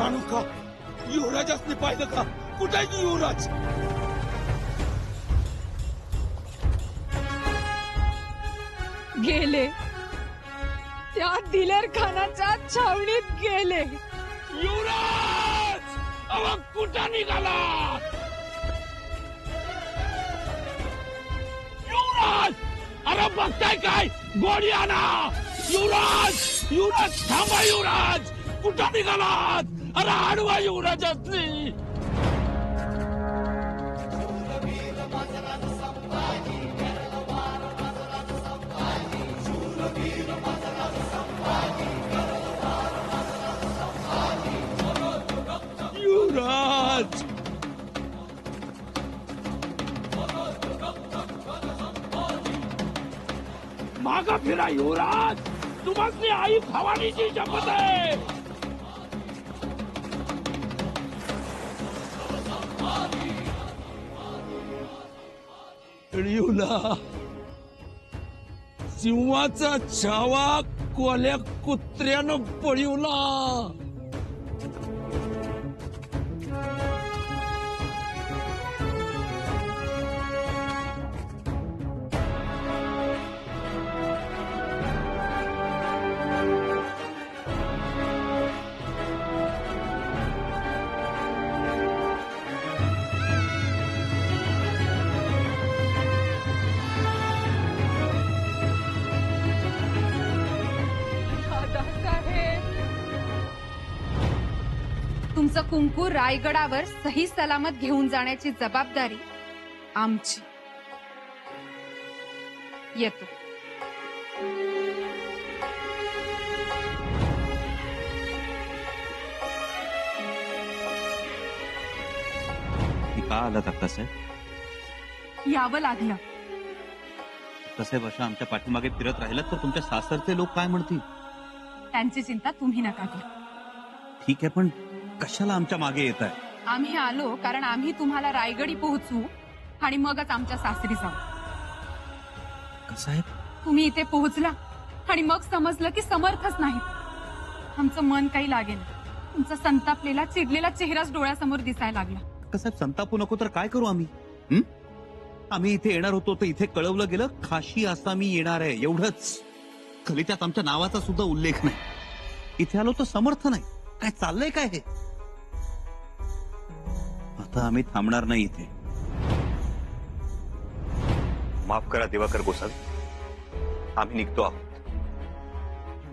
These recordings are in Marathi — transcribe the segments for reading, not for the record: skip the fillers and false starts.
राणूका युवराजासने पाहिलं का? कुठे आहे युवराज? गेले, त्या दिलेर खानाच्या छावणीत गेले. युवराज अहो कुठं निघाला? युवराज अरे बघताय काय? गोळी आणा. युवराज युवराज थांबा. युवराज कुठं निघालात? अरे आडवा युवराजासनी. युवराज मागा फिरा. युवराज तुम्हासनी आई भवानीची शपथ आहे. पळिवला सिंहाचा छावा कोल्या कुत्र्यानं पळिवला. तुमचं कुंकू रायगडावर सही सलामत घेऊन जाण्याची जबाबदारी आमची. येतो. का आला साहेब? यावं लागलं. साहेब अशा आमच्या पाठीमागे फिरत राहिलात तर तुमच्या सासरचे लोक काय म्हणतील? त्यांची चिंता तुम्ही नका करू. ठीक आहे, पण कशाला आमच्या मागे येत आहे? आम्ही आलो कारण आम्ही तुम्हाला रायगडी पोहोचू आणि मगच आमच्या सासरी जाऊ. साहेब तुम्ही इथे पोहोचला आणि मग समजलं की समर्थच नाही. आमचं मन काही लागेल. तुमचा संतापलेला चिडलेला चेहराच डोळ्यासमोर दिसायला लागला. साहेब संतापू नको तर काय करू आम्ही? आम्ही इथे येणार होतो तर इथे कळवलं गेलं खाशी आसामी येणार आहे एवढंच. खलित्यात आमच्या नावाचा सुद्धा उल्लेख नाही. इथे आलो तर समर्थ नाही. काय चाललंय काय हे? आता आम्ही थांबणार नाही इथे. माफ करा दिवाकर गोसावी, आम्ही निघतो आहोत.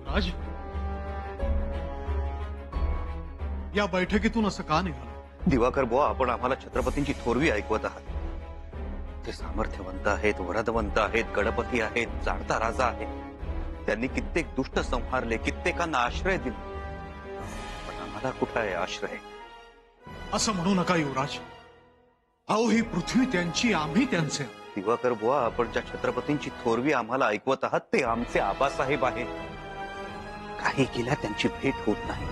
राज, या बैठकीतून असं का निघालं? दिवाकर बुवा, आपण आम्हाला छत्रपतींची थोरवी ऐकवत आहात. ते सामर्थ्यवंत आहेत, वरदवंत आहेत, गणपती आहेत, जाणता राजा आहे. त्यांनी कित्येक दुष्ट संहारले, कित्येकांना आश्रय दिले. पण आम्हाला कुठं आहे आश्रय? असं म्हणू नका युवराज. अहो ही पृथ्वी त्यांची, आम्ही त्यांचे. दिवाकर बुवा, आपण ज्या छत्रपतींची थोरवी आम्हाला ऐकवत आहात ते आमचे आबासाहेब आहेत. काही केल्या त्यांची भेट होत नाही.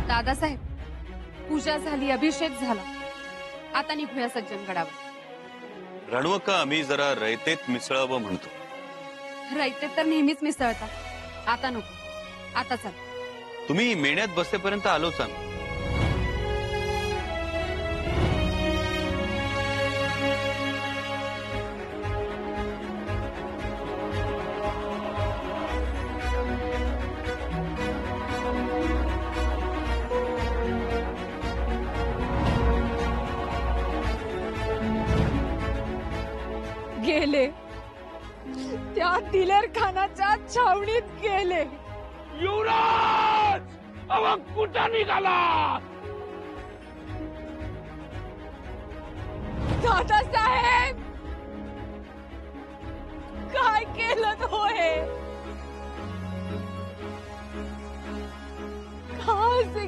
दादासाहेब, पूजा झाली, अभिषेक झाला. आता निघूया सज्जनगडावर. रणवका, आम्ही जरा रयतेत मिसळावं म्हणतो. रयते तर नेहमीच मिसळतात. आता नको. आता चल. तुम्ही मेण्यात बसेपर्यंत आलोच आम्ही. गेले, त्या दिलेर खानाच्या छावणीत गेले. युवराज अहो कुठं निघाला? दादासाहेब, काय केलं होय? का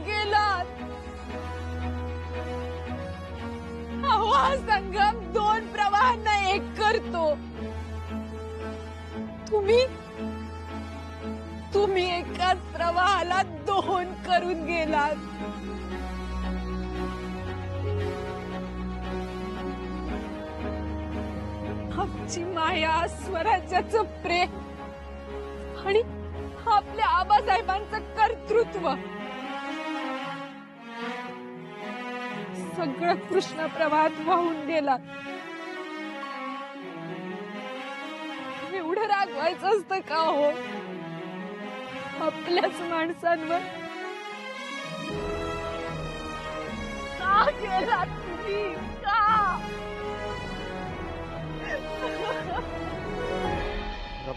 गेलात? हा संगम दोन प्रवाहांना एक करतो. तुम्ही एकाच प्रवाहाला दोन करून गेलात. आमची माया, स्वराज्याचं प्रेम आपल्या आबासाहेबांचं कर्तृत्व सगळं कृष्ण प्रवाहात वाहून गेला. एवढं रागवायचं असतं का हो आपल्याच माणसांवर? का केला तुम्ही? का?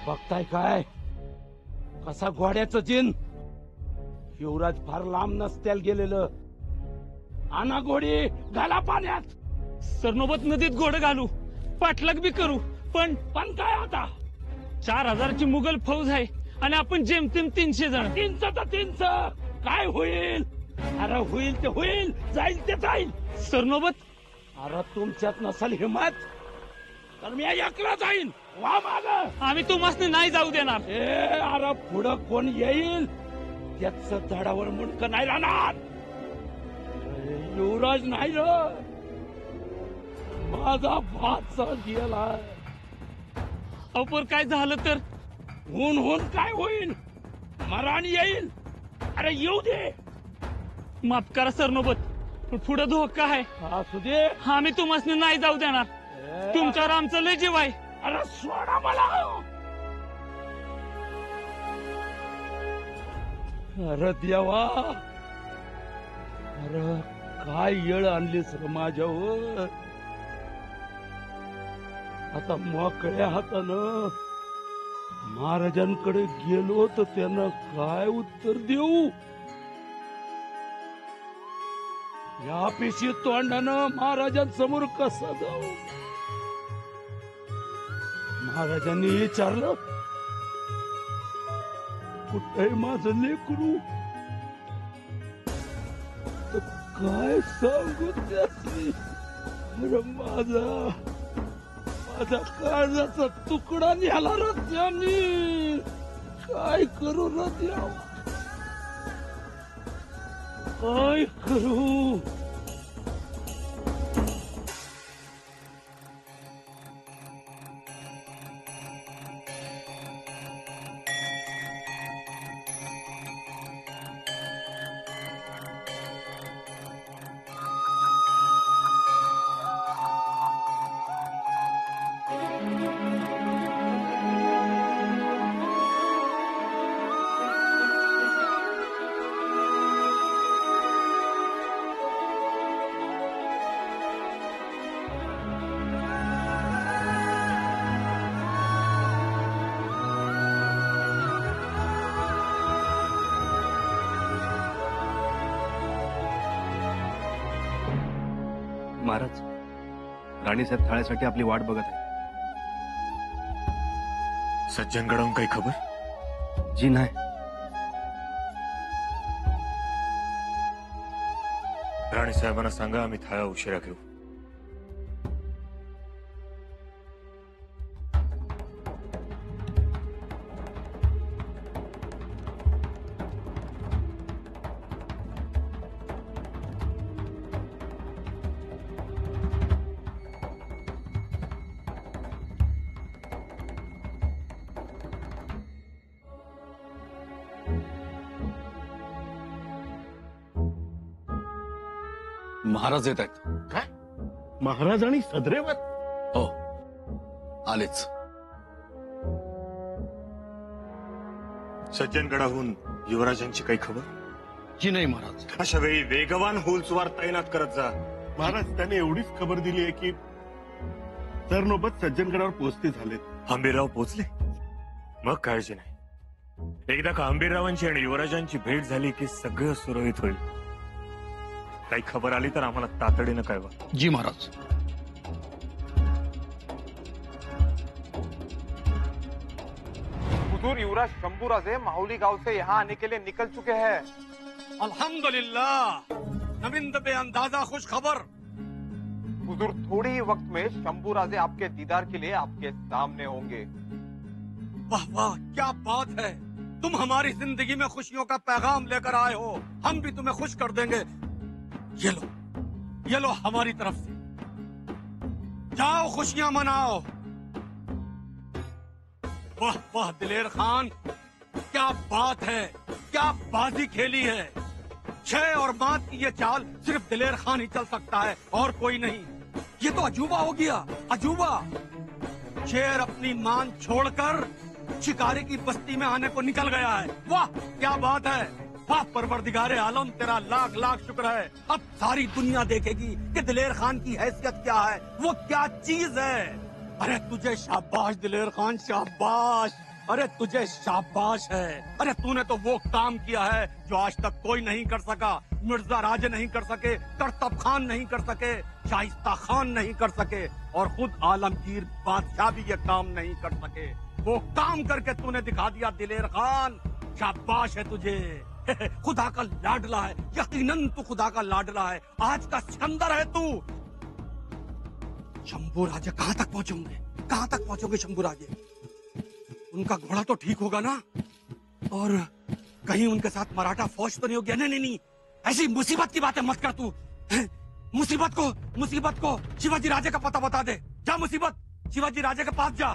बघताय काय कसा घोड्याचं जिन. युवराज फार लांब नसत्याल गेलेलं. आणा घोडी, घाला पाण्यात. सरनोबत नदीत घोडं घालू, पाठलाग बी करू, पण काय आता? 4000ची मुघल फौज आहे आणि आपण जेमतेम 300 जण. 300 काय होईल? अरे होईल ते होईल, जाईल ते जाईल. सरनोबत अरे तुमच्यात नसल हिम्मत तर मी एकला जाईन. वा माग. आम्ही तुम्हाला नाही जाऊ देणार. अरे पुढं कोण येईल त्याच झाडावर मुंडक नाही राहणार. युवराज नाही र, माझा भाचा गेला. अपर काय झालं तर? होऊन काय होईल? मरण येईल. अरे येऊ दे. माफ करा सरनोबत, पण पुढे धोका आहे. असू दे. आम्ही तुम्हाला नाही जाऊ देणार. तुमच्यावर आमचं लय जीव आहे. अरे सोडा मला. अरे देवा, अरे काय येळ आणलीस रे माझ्यावर. आता मोकळ्या हातानं महाराजांकडे गेलो तर त्यांना काय उत्तर देऊ? या पिशी तोंडानं महाराजांसमोर कसं जाऊ? महाराजांनी विचारलं, कुठे माझं लेकरू? तर काय सांगू त्याची? अरे माझा काळजाचा तुकडा न्याला र त्यांनी. काय करू र देवा, काय करू? महाराज, राणीसाहेब थाळ्यासाठी आपली वाट बघत आहे. सज्जनगडाहून काही खबर? जी नाही. राणी साहेबांना सांगा आम्ही थाळा उशिरा घेऊ. महाराज येत आहेत. काय? महाराज आणि सदरेवर? हो, आलेच. सज्जनगडाहून युवराजांची काही खबर? जी नाही महाराज. अशा वेळी वेगवान होलसवार तैनात करत जा. महाराज, त्याने एवढीच खबर दिली आहे की सरनोबत सज्जनगडावर पोहोचते झाले. हंबीरराव पोचले? मग काळजी नाही. एकदा का हंबीररावांची आणि युवराजांची भेट झाली की सगळं सुरळीत होईल. काही खबर आली तर आम्हाला तातडीनं कळवा. जी महाराज. हुजूर, युवराज शंभूराजे माहुली गांव से यहाँ आने के लिए निकल चुके हैं. अल्हम्दुलिल्लाह, नविंद बे अंदाजा खुश खबर. हुजूर, थोड़ी ही वक्त में शंभूराजे आपके दीदार के लिए आपके सामने होंगे. वाह वाह, क्या बात है. तुम हमारी जिंदगी में खुशियों का पैगाम लेकर आए हो. हम भी तुम्हें खुश कर देंगे. ये लो हमारी तरफ से. जाओ खुशियां मनाओ. वाह वाह दिलेर खान, क्या बात है, क्या बाजी खेली है। 6 और मात की ये चाल सिर्फ दिलेर खान ही चल सकता है और कोई नहीं। ये तो अजूबा हो गया, अजूबा। शेर अपनी मान छोड़कर शिकारी की बस्ती में आने को निकल गया है। वाह क्या बात है, वाह परवरदिगारे आलम, तेरा लाख लाख शुक्र है। अब सारी दुनिया देखेगी कि दिलेर खान की हैसियत क्या है, वो क्या चीज है। अरे तुझे शाबाश दिलेर खान, शाबाश। अरे तुझे शाबाश है। अरे तूने तो वो काम किया है जो आज तक कोई नहीं कर सका। मिर्जा राजे नहीं कर सके, करतब खान नहीं कर सके, शाइस्ता खान नहीं कर सके, और खुद आलमगीर बादशाह भी ये काम नहीं कर सके। वो काम करके तूने दिखा दिया दिलेर खान, शाबाश है तुझे। खुदा का लाडला है, यकीनन तू खुदा का लाडला है। आज का सिकंदर है तू। शंभू राजे कहाँ तक पहुंचोगे, कहाँ तक पहुंचोगे शंभू राजे? उनका घोड़ा तो ठीक होगा ना? और कहीं उनके साथ मराठा फौज तो नहीं होगी? नहीं नहीं नहीं, ऐसी मुसीबत की बातें मत कर तू। मुसीबत को शिवाजी राजे का पता बता दे। जा मुसीबत, शिवाजी राजे के पास जा।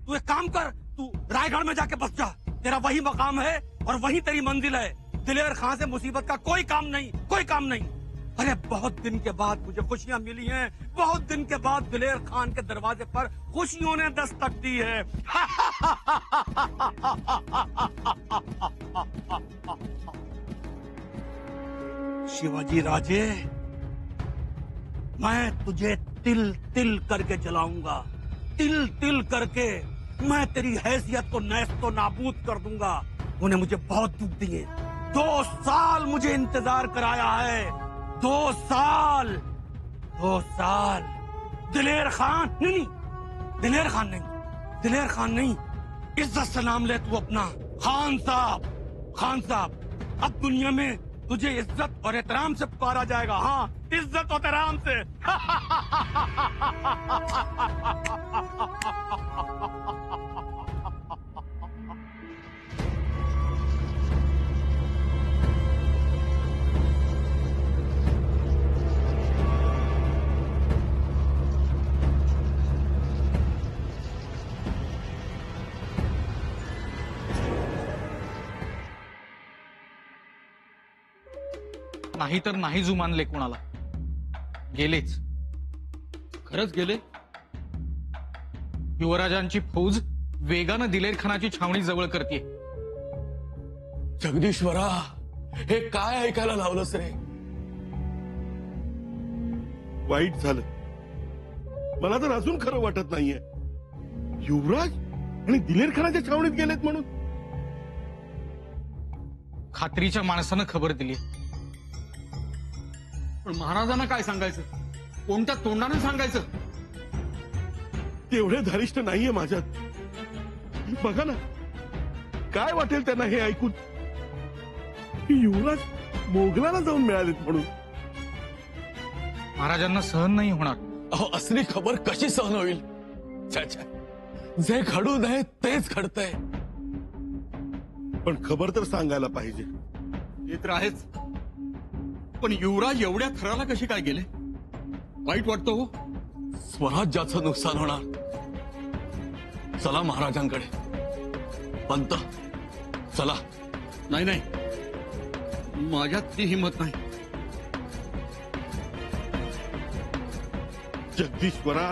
तू एक काम कर, तू रायगढ़ में जाके बस जा। तेरा वही मकाम है और वही तेरी मंजिल है। दिलेर खान से मुसीबत का कोई काम नहीं, कोई काम नहीं। अरे बहुत दिन के बाद मुझे खुशियां मिली हैं, बहुत दिन के बाद दिलेर खान के दरवाजे पर खुशियों ने दस्तक दी है। शिवाजी राजे, मैं तुझे तिल तिल करके जलाऊंगा, तिल तिल करके। मैं तेरी हैसियत को नैस्तो नाबूद कर दूंगा। उन्हें मुझे बहुत दुख दिए। 2 साल मुझे इंतजार कराया है, 2 साल, 2 साल। दिलेर खान नहीं, दिलेर खान नहीं, दिलेर खान नहीं। इज्जत से नाम ले तू अपना, खान साहब, खान साहब। अब दुनिया में तुझे इज्जत और एहतराम से पुकारा जाएगा। हाँ, इज्जत और एहतराम से। नाही तर नाही जुमानले कोणाला, गेलेच, खरंच गेले। युवराजांची फौज वेगानं दिलेर खानाची छावणी जवळ करते। जगदीश्वरा, हे काय ऐकायला लावलंस रे? वाईट झालं, मला तर अजून खरं वाटत नाहीये। युवराज आणि दिलेर खानाच्या छावणीत गेलेत म्हणून? खात्रीच्या माणसानं खबर दिली, पण महाराजांना काय सांगायचं, कोणत्या तोंडाने सांगायचं? तेवढे धारिष्ट नाहीये माझ्यात। बघा ना, काय वाटेल त्यांना हे ऐकून की युवराज मोगलाला जाऊन मिळालेत म्हणून। महाराजांना सहन नाही होणार। अहो, असली खबर कशी सहन होईल? जे घडू नये तेच घडतंय। पण खबर तर सांगायला पाहिजे। ते तर आहेच, पण युवराज एवढ्या थराला कशी काय गेले? वाईट वाटतं हो। स्वराज्याचं नुकसान होणार। चला महाराजांकडे। पंत, चला। नाही नाही, माझ्यात ती हिंमत नाही। जगदीश्वरा,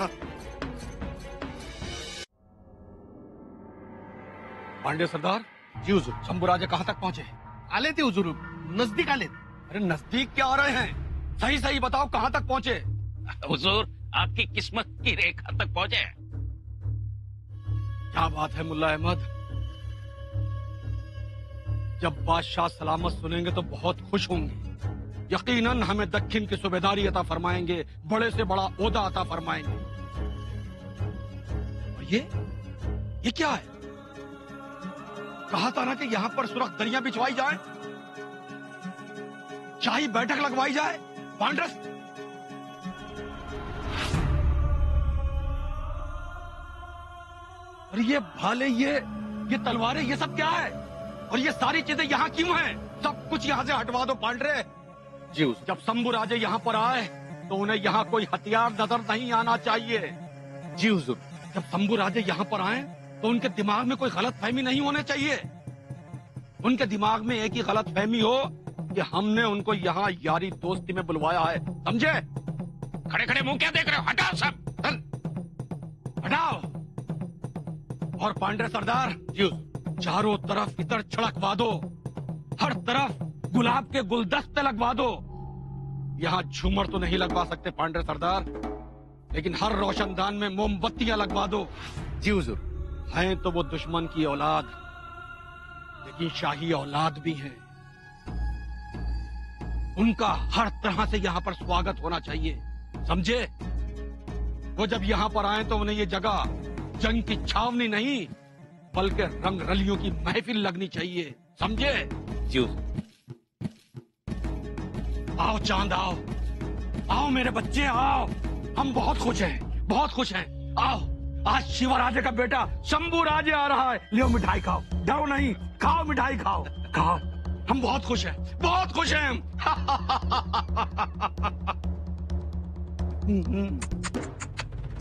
पांडे सरदार जी हुजूर, शंभू राजे कहाँ तक पहुंचे? आले थे हुजूर, नजदीक आले। अरे नजदीक क्या आ रहे हैं? सही सही बताओ, कहाँ तक पहुंचे? हुजूर, आपकी किस्मत की रेखा तक पहुंचे। क्या बात है मुल्ला अहमद, जब बादशाह सलामत सुनेंगे तो बहुत खुश होंगे। यकीनन हमें दक्षिण की सूबेदारी अता फरमाएंगे, बड़े से बड़ा ओहदा अता फरमाएंगे। और ये क्या है? कहा था ना कि यहाँ पर सुरख दरियां बिछवाई जाए, शाही बैठक लगवाई जाए। पांडस, और ये भाले, ये तलवारें, ये सब क्या है? और ये सारी चीजें यहाँ क्यों हैं? सब कुछ यहाँ से हटवा दो पांडरे। जी, जब शंभू राजे यहाँ पर आए तो उन्हें यहाँ कोई हथियार नजर नहीं आना चाहिए। जी हुजूर, जब शंभू राजे यहाँ पर आए तो उनके दिमाग में कोई गलत फहमी नहीं होने चाहिए। उनके दिमाग में एक ही गलत फहमी हो कि हमने उनको यहाँ यारी दोस्ती में बुलवाया है, समझे? खड़े खड़े मुंह क्या देख रहे हो? हटाओ सब। हटाओ। और पांडे सरदार चारों तरफ इतर छिड़कवा दो, हर तरफ गुलाब के गुलदस्ते लगवा दो। यहाँ झूमर तो नहीं लगवा सकते पांडे सरदार, लेकिन हर रोशनदान में मोमबत्तियां लगवा दो। जी हुजूर। हैं तो वो दुश्मन की औलाद, लेकिन शाही औलाद भी है। उनका हर तरह से यहाँ पर स्वागत होना चाहिए, समझे? वो जब यहाँ पर आए तो उन्हें ये जगह जंग की छावनी नहीं बल्कि रंग रलियों की महफिल लगनी चाहिए, समझे? जी। आओ चांद, आओ आओ मेरे बच्चे, आओ। हम बहुत खुश हैं, बहुत खुश हैं। आओ, आज शिवराजे का बेटा शंभू राजे आ रहा है। लियो मिठाई खाओ, डरो नहीं, खाओ मिठाई खाओ, खाओ। हम बहुत खुश हैं, बहुत खुश हैं।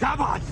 शाबाश।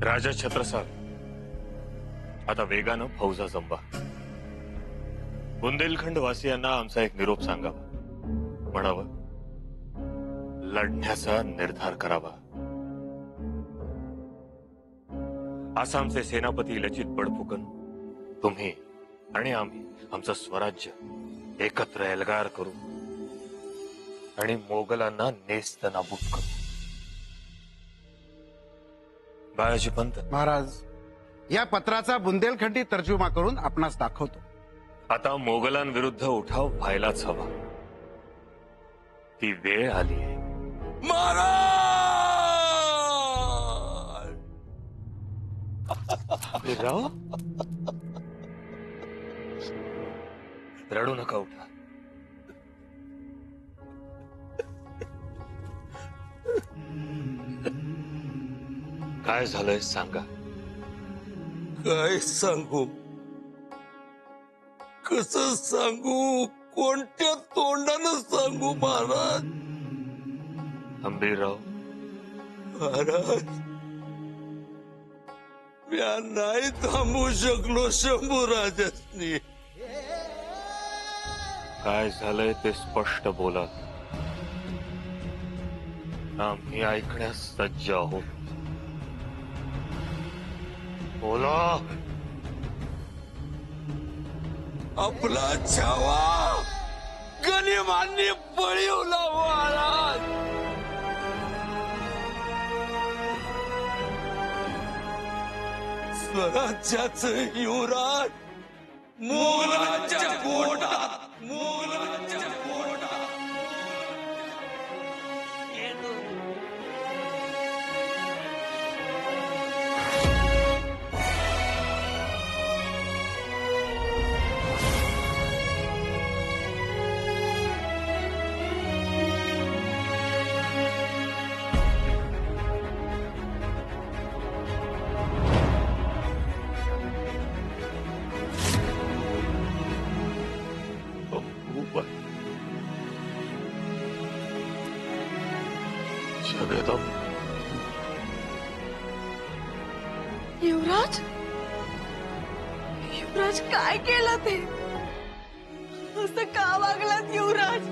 राजा छत्रसाल, आता वेगानं फौजा जमवा. बुंदेलखंड वासियांना आमचा एक निरोप सांगावा, म्हणावं लढण्याचा निर्धार करावा. आसामचे सेनापती लचित बडफुकन, तुम्ही आणि आम्ही आमचं स्वराज्य एकत्र एल्गार करू आणि मोगलांना नेस्त नाबूद करू. बाळाजी पंत महाराज, या पत्राचा बुंदेलखंडी तर्जुमा करून आपणास दाखवतो. आता मोगलांविरुद्ध उठाव व्हायलाच हवा. ती वेळ आली आहे. राव, रडू नका, उठा. काय झालंय सांगा. काय सांगू, कसं सांगू, कोणत्या तोंडानं सांगू महाराज? अंबीरराव, महाराज, मी नाही थांबू शकलो शंभूराजांनी. काय झालंय ते स्पष्ट बोला. आम्ही ऐकण्यास सज्ज आहोत. बोला. आपला छावा गनिमांनी पळवला महाराज. स्वराज्याचं युवराज मोगलांच्या पोटात, मोगलांच्या पोटात. युवराज, युवराज काय केलं ते? असं का वागलात युवराज?